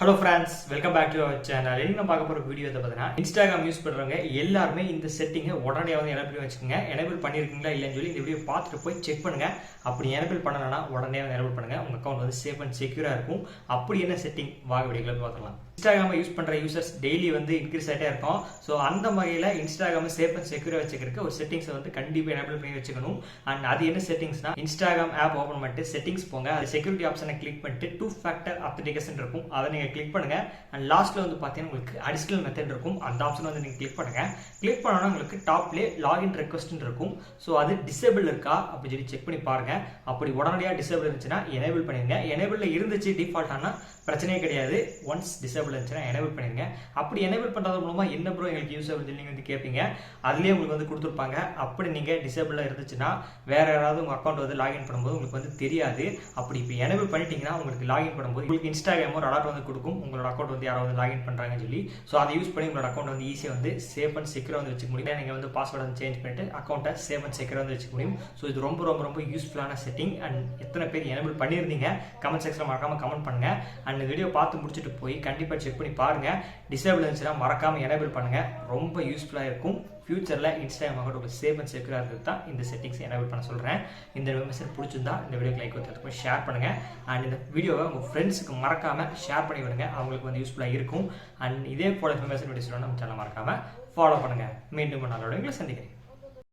Hello friends, welcome back to our channel. இன்னைக்கு நம்ம பார்க்க போற வீடியோ எதை பார்த்தீங்கன்னா Instagram யூஸ் பண்றவங்க எல்லாரும் இந்த செட்டிங்கை உடனடியாக வந்து எனேபிள் பண்ணி வச்சுக்கோங்க. எனேபிள் பண்ணிருக்கீங்களா இல்லைன்னு சொல்லி இந்த வீடியோ பார்த்துட்டு போய் செக் பண்ணுங்க. அப்படி எனேபிள் பண்ணலனா உடனே வந்து எனேபிள் பண்ணுங்க. உங்க அக்கவுண்ட் வந்து சேஃப் அண்ட் செக்யூரா இருக்கும். அப்படி என்ன செட்டிங் வாங்க வீடியோல பார்க்கலாம். Instagram யூஸ் பண்ற யூசர்ஸ் டெய்லி வந்து இன்க்ரீஸ் ஆயிட்டே இருக்கும். சோ அந்த வகையில Instagram சேஃப் அண்ட் செக்யூரா வச்சுக்கிறதுக்கு ஒரு செட்டிங்ஸ் வந்து கண்டிப்பா எனேபிள் பண்ணி வச்சுக்கணும். அண்ட் அது என்ன செட்டிங்ஸ்னா Instagram ஆப் ஓபன் பண்ணிட்டு செட்டிங்ஸ் போங்க. அது செக்யூரிட்டி ஆப்ஷனை கிளிக் பண்ணிட்டு 2 ஃபேக்டர் ஆத்தென்டிகேஷன் இருக்கும். அதை நீங்க கிளிக் பண்ணுங்க. அண்ட் லாஸ்ட்ல வந்து பாத்தீங்கன்னா உங்களுக்கு அடிஷனல் மெத்தட் இருக்கும். அந்த ஆப்ஷன் வந்து நீங்க கிளிக் பண்ணுங்க. கிளிக் பண்ணா உங்களுக்கு டாப்ல லாகின் ரெக்வெஸ்ட் இருக்கும். சோ அது டிசேபிள் இருக்கா அப்படி சொல்லி செக் பண்ணி பாருங்க. அப்படி உடனடியா டிசேபிள் இருந்துச்சுன்னா எனேபிள் பண்ணிருங்க. எனேபிள்ல இருந்துச்சு டிஃபால்ட் ஆனா பிரச்சனையே கிடையாது. ஒன்ஸ் டிசேபிள் இருந்துச்சுன்னா எனேபிள் பண்ணிருங்க. அப்படி எனேபிள் பண்றது மூலமா என்ன ப்ரோ எங்களுக்கு யூஸ் ஆகுதுன்னு நீங்க வந்து கேட்பீங்க. அதுலயே உங்களுக்கு வந்து கொடுத்துருப்பாங்க. அப்படி நீங்க டிசேபிளா இருந்துச்சுன்னா வேற யாராவது உங்க அக்கௌண்ட் வந்து லாகின் பண்ணும்போது உங்களுக்கு வந்து தெரியாது. அப்படி இப்போ எனேபிள் பண்ணிட்டீங்கன்னா உங்களுக்கு லாகின் பண்ணும்போது உங்களுக்கு Instagram ஒரு அலர்ட் வந்து கொடுக்கும். உங்களோட அக்கௌண்ட் வந்து யாராவது லாகின் பண்றாங்கன்னு சொல்லி. ஸோ அதை யூஸ் பண்ணி உங்களோட அக்கௌண்ட் வந்து ஈஸியாக வந்து சேஃப் அண்ட் செக்யூரா வந்து வச்சுக்க முடியும். நீங்க வந்து பாஸ்வேர்டு வந்து சேஞ்ச் பண்ணிட்டு அக்கௌண்ட்டை சேஃப் அண்ட் செக்யூரா வந்து வச்சுக்க முடியும். ஸோ இது ரொம்ப ரொம்ப ரொம்ப யூஸ்ஃபுல்லான செட்டிங். அண்ட் எத்தனை பேர் எனேபிள் பண்ணியிருந்தீங்க கமெண்ட் செக்ஷன்ல மறக்காம கமெண்ட் பண்ணுங்க. அண்ட் வீடியோ பார்த்து முடிச்சுட்டு போய் கண்டிப்பா செக் பண்ணி பாருங்க. டிசேபிள் இருந்துச்சுன்னா மறக்காம எனேபிள் பண்ணுங்க. ரொம்ப யூஸ்ஃபுல்லா இருக்கும். ஃபியூச்சர்ல Instagram அக்கௌண்ட் உங்களுக்கு சேஃப் அண்ட் செக்யூரா இருக்கிறது தான் இந்த செட்டிங்ஸ் எனேபிள் பண்ண சொல்றேன். இந்த மெசேஜ் பிடிச்சிருந்தா இந்த வீடியோக்கு லைக் கொடுத்து ஷேர் பண்ணுங்க. அண்ட் இந்த வீடியோவை உங்க ஃப்ரெண்ட்ஸுக்கு மறக்காம ஷேர் பண்ணி விடுங்க. அவங்களுக்கு வந்து யூஸ்ஃபுல்லா இருக்கும். அண்ட் இதே போல இன்ஃபர்மேஷன் வீடியோஸ் நம்ம சேனல் மறக்காம ஃபாலோ பண்ணுங்க. மீண்டும் நல்ல வீடியோவில் சந்திக்கிறேன்.